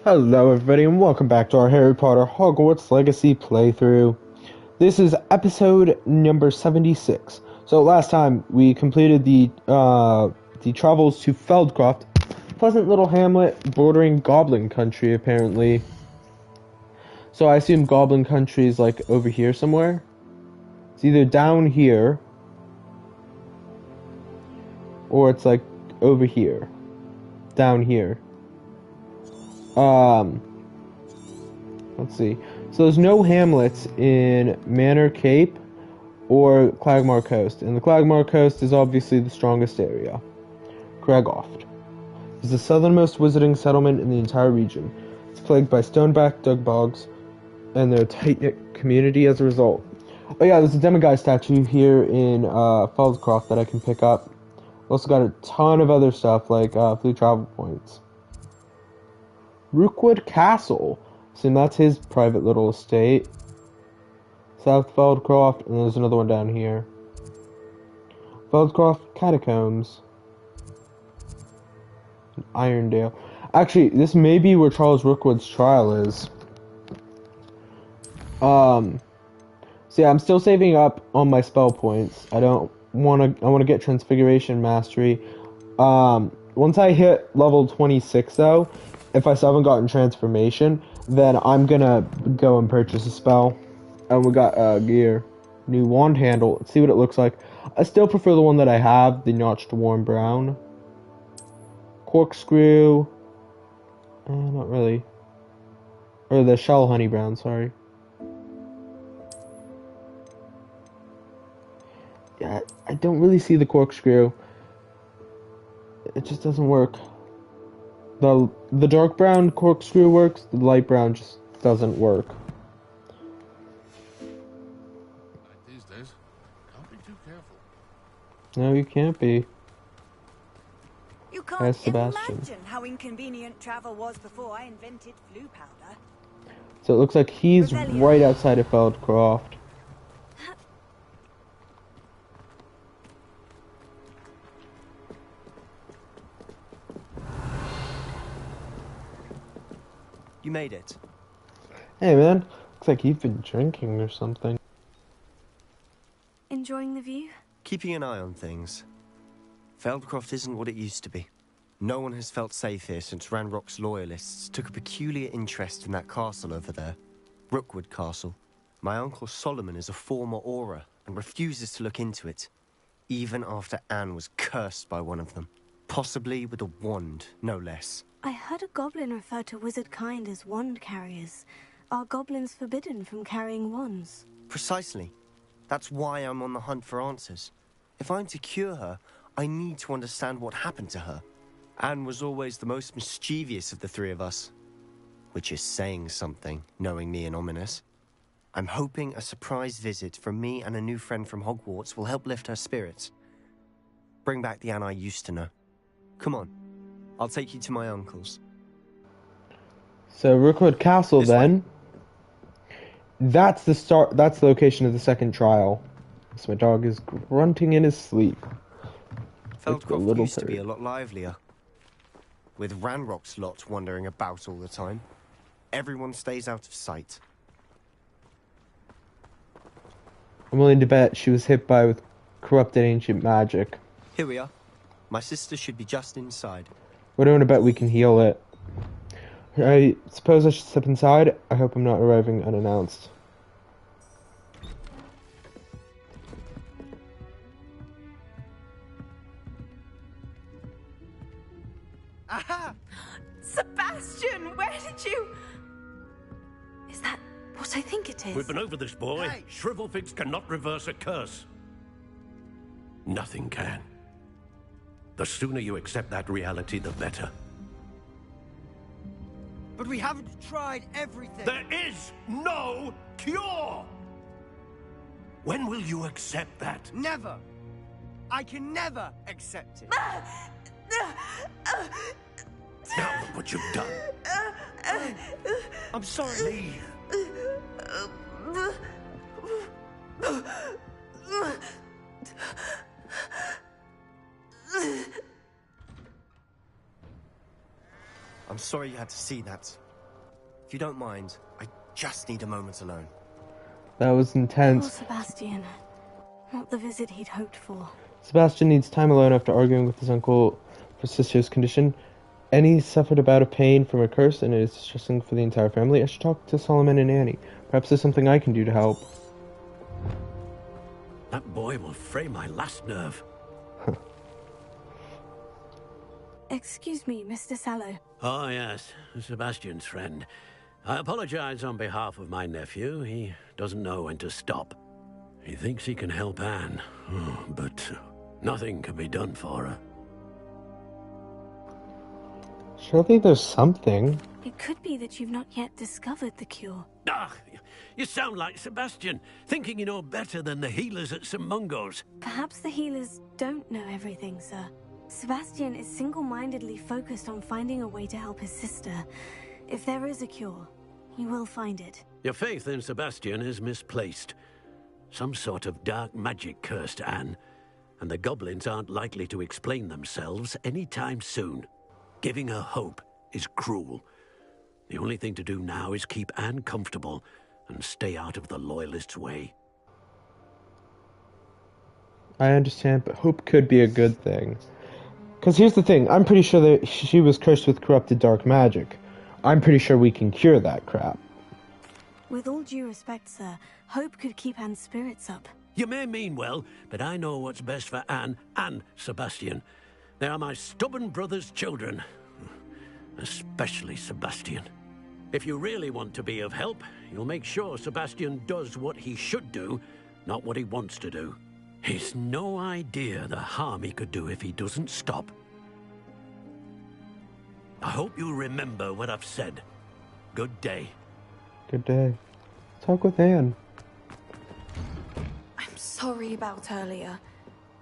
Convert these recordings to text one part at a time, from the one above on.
Hello everybody and welcome back to our Harry Potter Hogwarts Legacy playthrough. This is episode number 76. So last time we completed the travels to Feldcroft, pleasant little hamlet bordering Goblin Country apparently. So I assume Goblin Country is like over here somewhere. It's either down here or it's like over here. Down here. Let's see. So there's no hamlets in Manor Cape or Clagmar Coast. And the Clagmar Coast is obviously the strongest area. Cragoft is the southernmost wizarding settlement in the entire region. It's plagued by stoneback dug bogs, and they're a tight-knit community as a result. Oh yeah, there's a Demiguise statue here in Feldcroft that I can pick up. Also got a ton of other stuff like free travel points. Rookwood Castle. So that's his private little estate. South Feldcroft, and there's another one down here. Feldcroft Catacombs. Irondale. Actually, this may be where Charles Rookwood's trial is. So yeah, I'm still saving up on my spell points. I want to get Transfiguration Mastery. Once I hit level 26 though, if I still haven't gotten Transformation, then I'm gonna go and purchase a spell. And we got gear. New wand handle. Let's see what it looks like. I still prefer the one that I have, the notched warm brown. Corkscrew. Not really. Or the shell honey brown, sorry. Yeah, I don't really see the corkscrew. It just doesn't work. The dark brown corkscrew works, the light brown just doesn't work. Like these days, can't be too careful. No, you can't be. You can't Sebastian. imagine how inconvenient travel was before I invented flue powder. So it looks like he's Rebellion. right outside of Feldcroft. You made it. Hey man, looks like you've been drinking or something. Enjoying the view? Keeping an eye on things. Feldcroft isn't what it used to be. No one has felt safe here since Ranrock's loyalists took a peculiar interest in that castle over there. Rookwood Castle. My uncle Solomon is a former Auror and refuses to look into it, even after Anne was cursed by one of them. Possibly with a wand, no less. I heard a goblin refer to wizard kind as wand carriers. Are goblins forbidden from carrying wands? Precisely. That's why I'm on the hunt for answers. If I'm to cure her, I need to understand what happened to her. Anne was always the most mischievous of the three of us. Which is saying something, knowing me and ominous. I'm hoping a surprise visit from me and a new friend from Hogwarts will help lift her spirits. Bring back the Anne I used to know. Come on. I'll take you to my uncle's. So Rookwood Castle This then. That's the location of the second trial. So my dog is grunting in his sleep. Feldcroft used to be a lot livelier. With Ranrock's lot wandering about all the time. Everyone stays out of sight. I'm willing to bet she was hit by with corrupted ancient magic. Here we are. My sister should be just inside. We're going to bet we can heal it. I suppose I should step inside. I hope I'm not arriving unannounced. Aha! Sebastian, where did you... Is that what I think it is? We've been over this, boy. Hey. Shrivelfigs cannot reverse a curse. Nothing can. The sooner you accept that reality, the better. But we haven't tried everything. There is no cure! When will you accept that? Never. I can never accept it. Now look what you've done. I'm sorry. Leave. I'm sorry you had to see that. you don't mind, I just need a moment alone. That was Poor intense. Sebastian. Not the visit he'd hoped for. Sebastian needs time alone after arguing with his uncle for sister's condition. Annie suffered a bout of pain from a curse, and it is distressing for the entire family. I should talk to Solomon and Annie. Perhaps there's something I can do to help. That boy will fray my last nerve. Excuse me, Mr. Sallow. Oh, yes, Sebastian's friend. I apologize on behalf of my nephew. He doesn't know when to stop. He thinks he can help Anne, but nothing can be done for her. Surely there's something. It could be that you've not yet discovered the cure. Ah, you sound like Sebastian, thinking you know better than the healers at St. Mungo's. Perhaps the healers don't know everything, sir. Sebastian is single-mindedly focused on finding a way to help his sister. If there is a cure, he will find it. Your faith in Sebastian is misplaced. Some sort of dark magic cursed Anne, and the goblins aren't likely to explain themselves anytime soon. Giving her hope is cruel. The only thing to do now is keep Anne comfortable and stay out of the Loyalists' way. I understand, but hope could be a good thing. Because here's the thing, I'm pretty sure that she was cursed with corrupted dark magic. I'm pretty sure we can cure that crap. With all due respect, sir, hope could keep Anne's spirits up. You may mean well, but I know what's best for Anne and Sebastian. They are my stubborn brother's children. Especially Sebastian. If you really want to be of help, you'll make sure Sebastian does what he should do, not what he wants to do. He's no idea the harm he could do if he doesn't stop. I hope you'll remember what I've said. Good day. Good day. Talk with Anne. I'm sorry about earlier.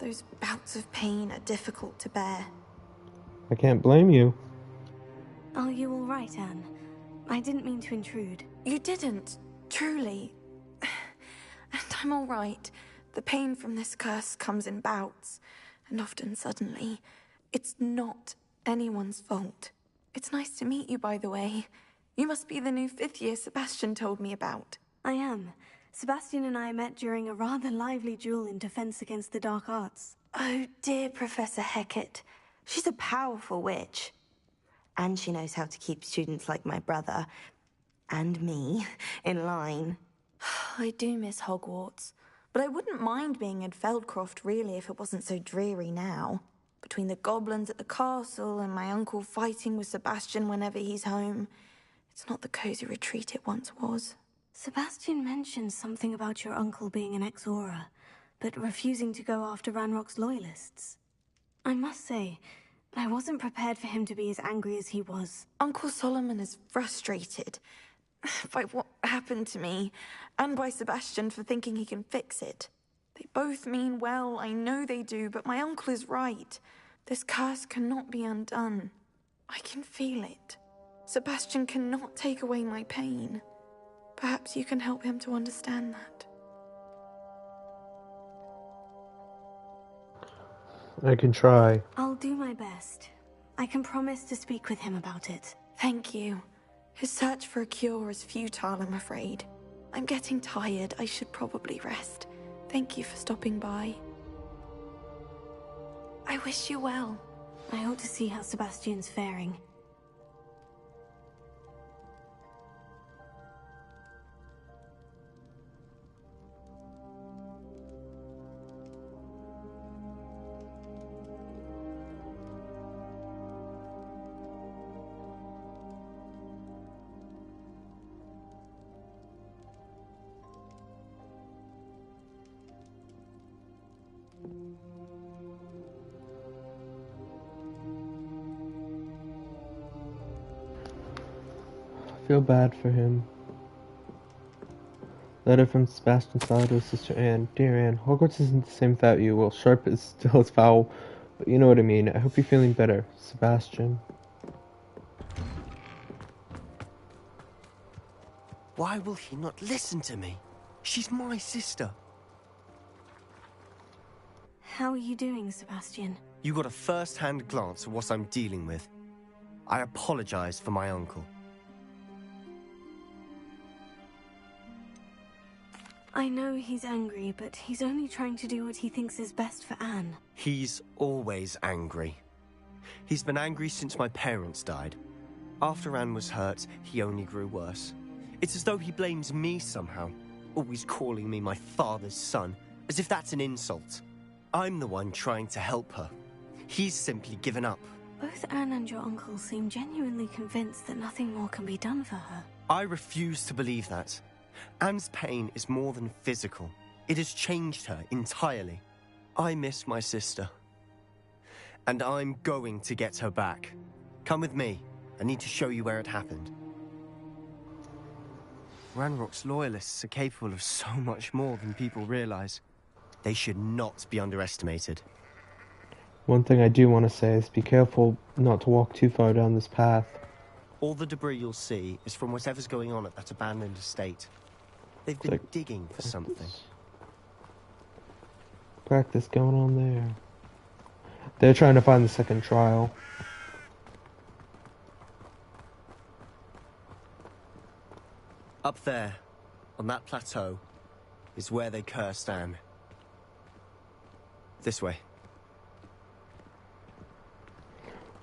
Those bouts of pain are difficult to bear. I can't blame you. Are you all right, Anne? I didn't mean to intrude. You didn't, truly. And I'm all right. The pain from this curse comes in bouts, and often suddenly. It's not anyone's fault. It's nice to meet you, by the way. You must be the new 5th year Sebastian told me about. I am. Sebastian and I met during a rather lively duel in defense against the dark arts. Oh, dear Professor Hecat. She's a powerful witch. And she knows how to keep students like my brother, and me, in line. I do miss Hogwarts, but I wouldn't mind being in Feldcroft, really, if it wasn't so dreary now. Between the goblins at the castle and my uncle fighting with Sebastian whenever he's home, it's not the cozy retreat it once was. Sebastian mentioned something about your uncle being an ex-Auror, but refusing to go after Ranrock's loyalists. I must say, I wasn't prepared for him to be as angry as he was. Uncle Solomon is frustrated by what happened to me, and by Sebastian for thinking he can fix it. They both mean well, I know they do, but my uncle is right. This curse cannot be undone. I can feel it. Sebastian cannot take away my pain. Perhaps you can help him to understand that. I can try. I'll do my best. I can promise to speak with him about it. Thank you. His search for a cure is futile, I'm afraid. I'm getting tired. I should probably rest. Thank you for stopping by. I wish you well. I ought to see how Sebastian's faring. I feel bad for him. Letter from Sebastian Sallow to his sister Anne. Dear Anne, Hogwarts isn't the same without you. Well, sharp is still as foul, but you know what I mean. I hope you're feeling better. Sebastian. Why will he not listen to me? She's my sister. How are you doing, Sebastian? You got a first-hand glance at what I'm dealing with. I apologize for my uncle. I know he's angry, but he's only trying to do what he thinks is best for Anne. He's always angry. He's been angry since my parents died. After Anne was hurt, he only grew worse. It's as though he blames me somehow, always calling me my father's son, as if that's an insult. I'm the one trying to help her. He's simply given up. Both Anne and your uncle seem genuinely convinced that nothing more can be done for her. I refuse to believe that. Anne's pain is more than physical. It has changed her entirely. I miss my sister. And I'm going to get her back. Come with me. I need to show you where it happened. Ranrock's loyalists are capable of so much more than people realize. They should not be underestimated. One thing I do want to say is be careful not to walk too far down this path. All the debris you'll see is from whatever's going on at that abandoned estate. They've been digging for something. Practice going on there. They're trying to find the second trial. Up there, on that plateau, is where they cursed Anne. This way.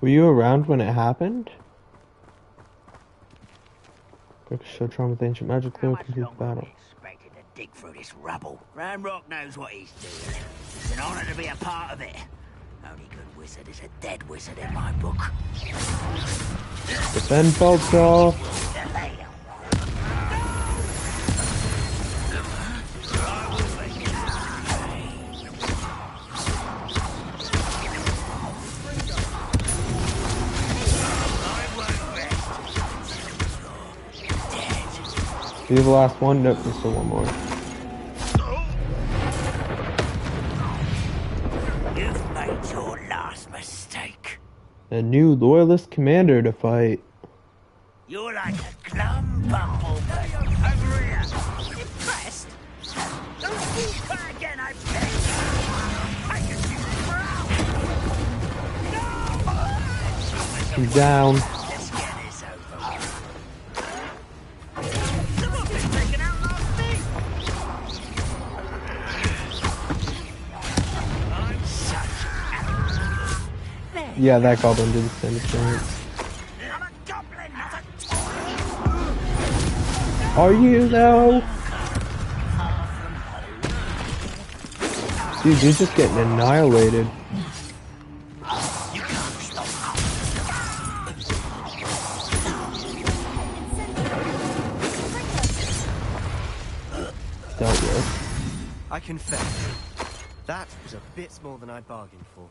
Were you around when it happened? Show trauma with ancient magic lore complete the battle. Expected to dig through this rubble. Ranrock knows what he's doing. It's an honor to be a part of it. Only good wizard is a dead wizard in my book. Defend belts off. Are you the last one? Nope, there's still one more. You've made your last mistake. A new loyalist commander to fight. You're like a glum bumble. Over here. Impressed? Don't fall back again, I beg. I can see the ground. No! He's down. Let's get this over with. Yeah, that goblin did stand a chance. Are you though? Dude, you're just getting annihilated. Dealt with. I confess, that was a bit more than I bargained for.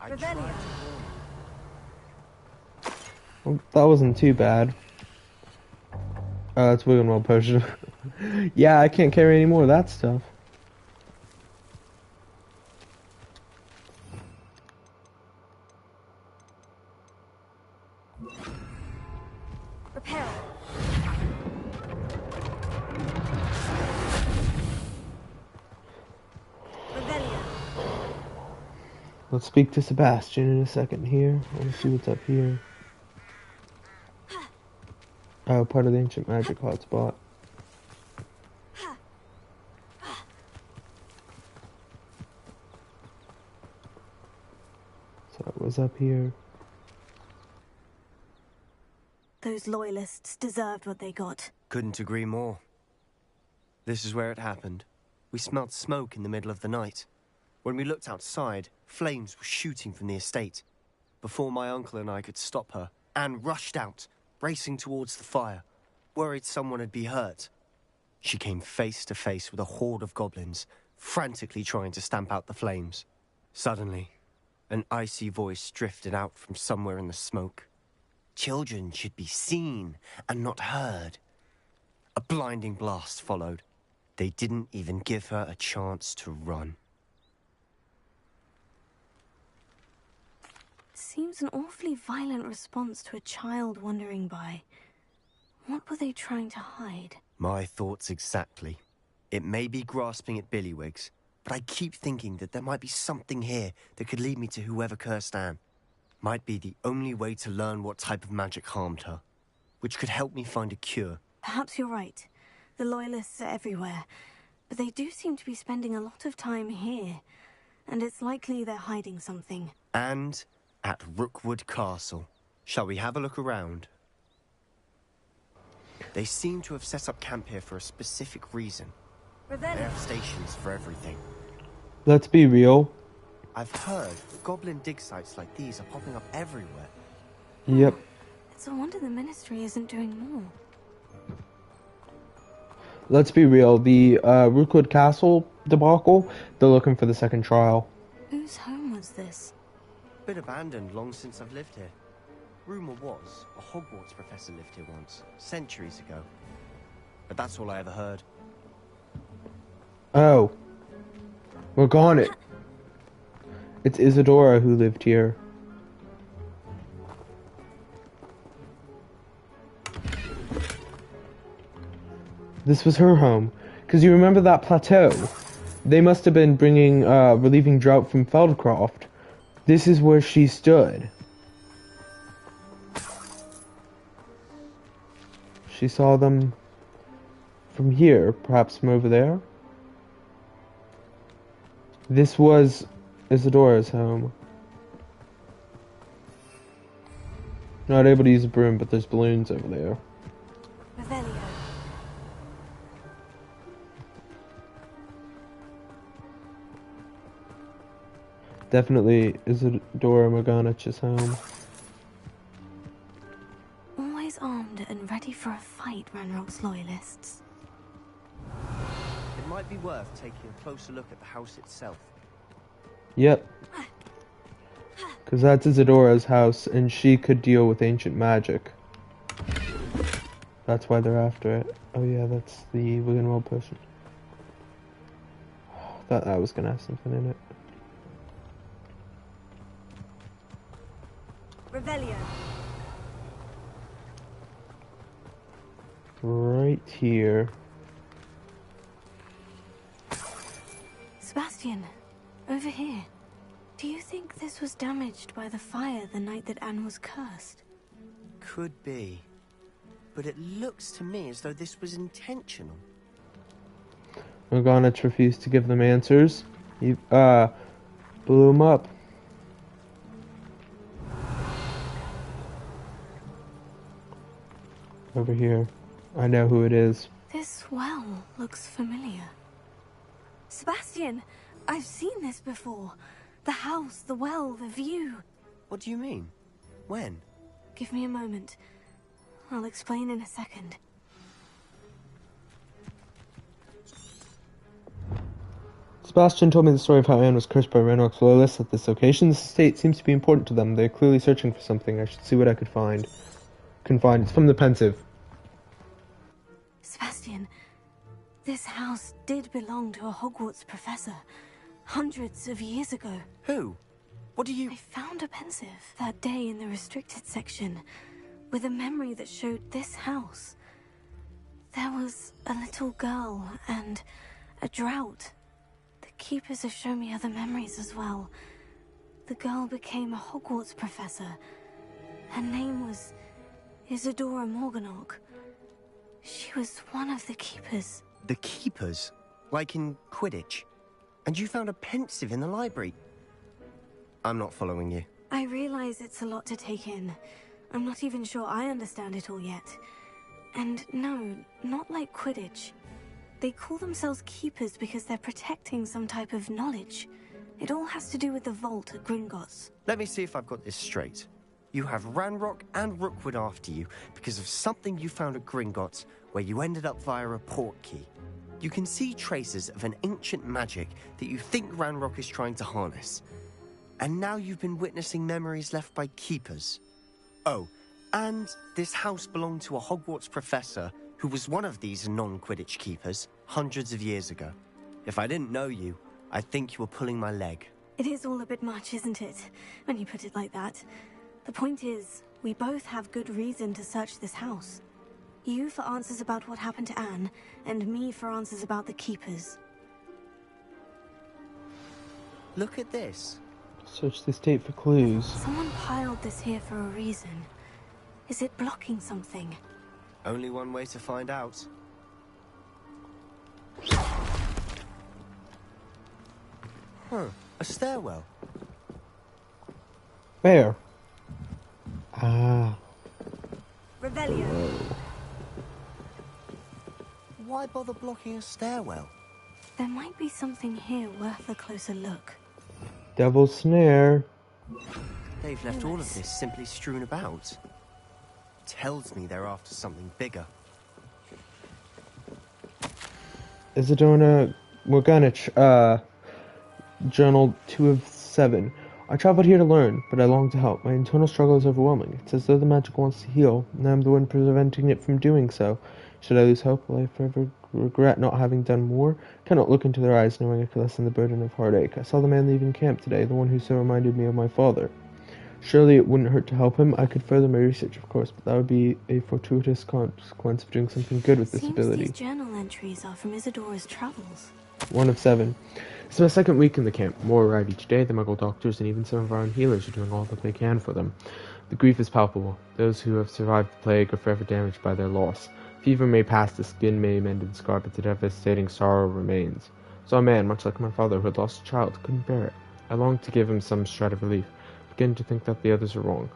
I tried to warn you. Well, that wasn't too bad. That's Wiggenweld potion. Yeah, I can't carry any more of that stuff. Repair. Let's speak to Sebastian in a second here. I want to see what's up here. Oh, part of the ancient magic hotspot. So it was up here. Those loyalists deserved what they got. Couldn't agree more. This is where it happened. We smelled smoke in the middle of the night. When we looked outside, flames were shooting from the estate. Before my uncle and I could stop her, Anne rushed out, racing towards the fire, worried someone had been hurt. She came face to face with a horde of goblins, frantically trying to stamp out the flames. Suddenly, an icy voice drifted out from somewhere in the smoke. Children should be seen and not heard. A blinding blast followed. They didn't even give her a chance to run. Seems an awfully violent response to a child wandering by. What were they trying to hide? My thoughts exactly. It may be grasping at Billywigs, but I keep thinking that there might be something here that could lead me to whoever cursed Anne. Might be the only way to learn what type of magic harmed her, which could help me find a cure. Perhaps you're right. The loyalists are everywhere. but they do seem to be spending a lot of time here, and it's likely they're hiding something. And at Rookwood Castle. Shall we have a look around? They seem to have set up camp here for a specific reason. They have stations for everything. Let's be real. I've heard goblin dig sites like these are popping up everywhere. Yep. It's a wonder the Ministry isn't doing more. Let's be real. The Rookwood Castle debacle, they're looking for the second trial. Whose home was this? Been abandoned long since I've lived here. Rumor was a Hogwarts professor lived here once, centuries ago. But that's all I ever heard. Oh. We're gone. It's Isadora who lived here. This was her home. Because you remember that plateau? They must have been bringing, relieving drought from Feldcroft. This is where she stood. She saw them from here, perhaps from over there. This was Isadora's home. Not able to use a broom, but there's balloons over there. Revelio. Definitely Isadora Morganich's home. Always armed and ready for a fight, Ranrock's loyalists. It might be worth taking a closer look at the house itself. Yep. Because that's Isadora's house, and she could deal with ancient magic. That's why they're after it. Oh yeah, that's the Wiggenweld person. Thought I was gonna have something in it. Revelio. Right here. Sebastian, over here. Do you think this was damaged by the fire the night that Anne was cursed? Could be. But it looks to me as though this was intentional. Morganich refused to give them answers. He, blew them up. Over here. I know who it is. This well looks familiar. Sebastian, I've seen this before. The house, the well, the view. What do you mean? When? Give me a moment. I'll explain in a second. Sebastian told me the story of how Anne was cursed by Ranrock's loyalists at this location. This estate seems to be important to them. They're clearly searching for something. I should see what I could find. It's from the Pensive. Sebastian, this house did belong to a Hogwarts professor. Hundreds of years ago. Who? What do you... I found a Pensive that day in the restricted section with a memory that showed this house. There was a little girl and a drought. The keepers have shown me other memories as well. The girl became a Hogwarts professor. Her name was Isadora Morganach. She was one of the keepers. The keepers? Like in Quidditch? And you found a Pensive in the library? I'm not following you. I realize it's a lot to take in. I'm not even sure I understand it all yet. And no, not like Quidditch. They call themselves keepers because they're protecting some type of knowledge. It all has to do with the vault at Gringotts. Let me see if I've got this straight. You have Ranrock and Rookwood after you because of something you found at Gringotts where you ended up via a portkey. You can see traces of an ancient magic that you think Ranrock is trying to harness. And now you've been witnessing memories left by keepers. Oh, and this house belonged to a Hogwarts professor who was one of these non-Quidditch keepers hundreds of years ago. If I didn't know you, I'd think you were pulling my leg. It is all a bit much, isn't it, when you put it like that? The point is, we both have good reason to search this house. You for answers about what happened to Anne, and me for answers about the keepers. Look at this. Search the estate for clues. Someone piled this here for a reason. Is it blocking something? Only one way to find out. Huh, a stairwell. Where? Ah. Revelio. Why bother blocking a stairwell? There might be something here worth a closer look. Devil's snare. They've left all of this simply strewn about. Tells me they're after something bigger. Isadora Morgana, Journal 2 of 7. I traveled here to learn, but I long to help. My internal struggle is overwhelming. It's as though the magic wants to heal, and I am the one preventing it from doing so. Should I lose hope? Will I forever regret not having done more? I cannot look into their eyes, knowing I could lessen the burden of heartache. I saw the man leaving camp today, the one who so reminded me of my father. Surely it wouldn't hurt to help him. I could further my research, of course, but that would be a fortuitous consequence of doing something good with this ability. These journal entries are from Isadora's travels. 1 of 7. It's my second week in the camp. More arrive each day. The Muggle doctors and even some of our own healers are doing all that they can for them. The grief is palpable. Those who have survived the plague are forever damaged by their loss. Fever may pass, the skin may mend and scar, but the devastating sorrow remains. So a man, much like my father, who had lost a child, couldn't bear it. I longed to give him some shred of relief. I begin to think that the others are wrong.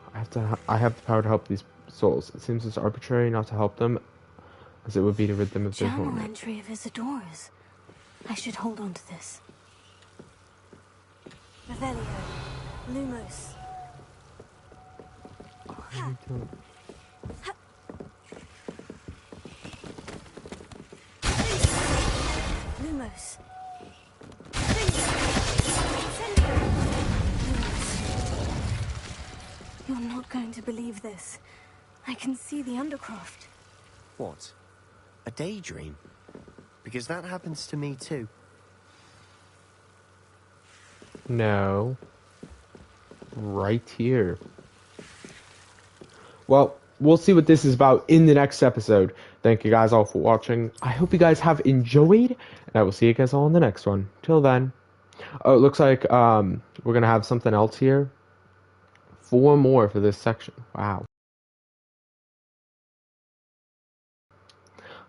I have the power to help these souls. It seems as arbitrary not to help them as it would be to rid them of their torment. Journal entry of Isadora's. I should hold on to this. Revelio. Lumos. Lumos. You're not going to believe this. I can see the Undercroft. What? A daydream? Because that happens to me too. No. Right here. Well, we'll see what this is about in the next episode. Thank you guys all for watching. I hope you guys have enjoyed, and I will see you guys all in the next one. Till then. Oh, it looks like we're going to have something else here. 4 more for this section. Wow.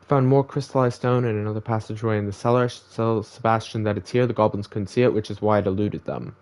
Found more crystallized stone in another passageway in the cellar. I should tell Sebastian that it's here. The goblins couldn't see it, which is why it eluded them.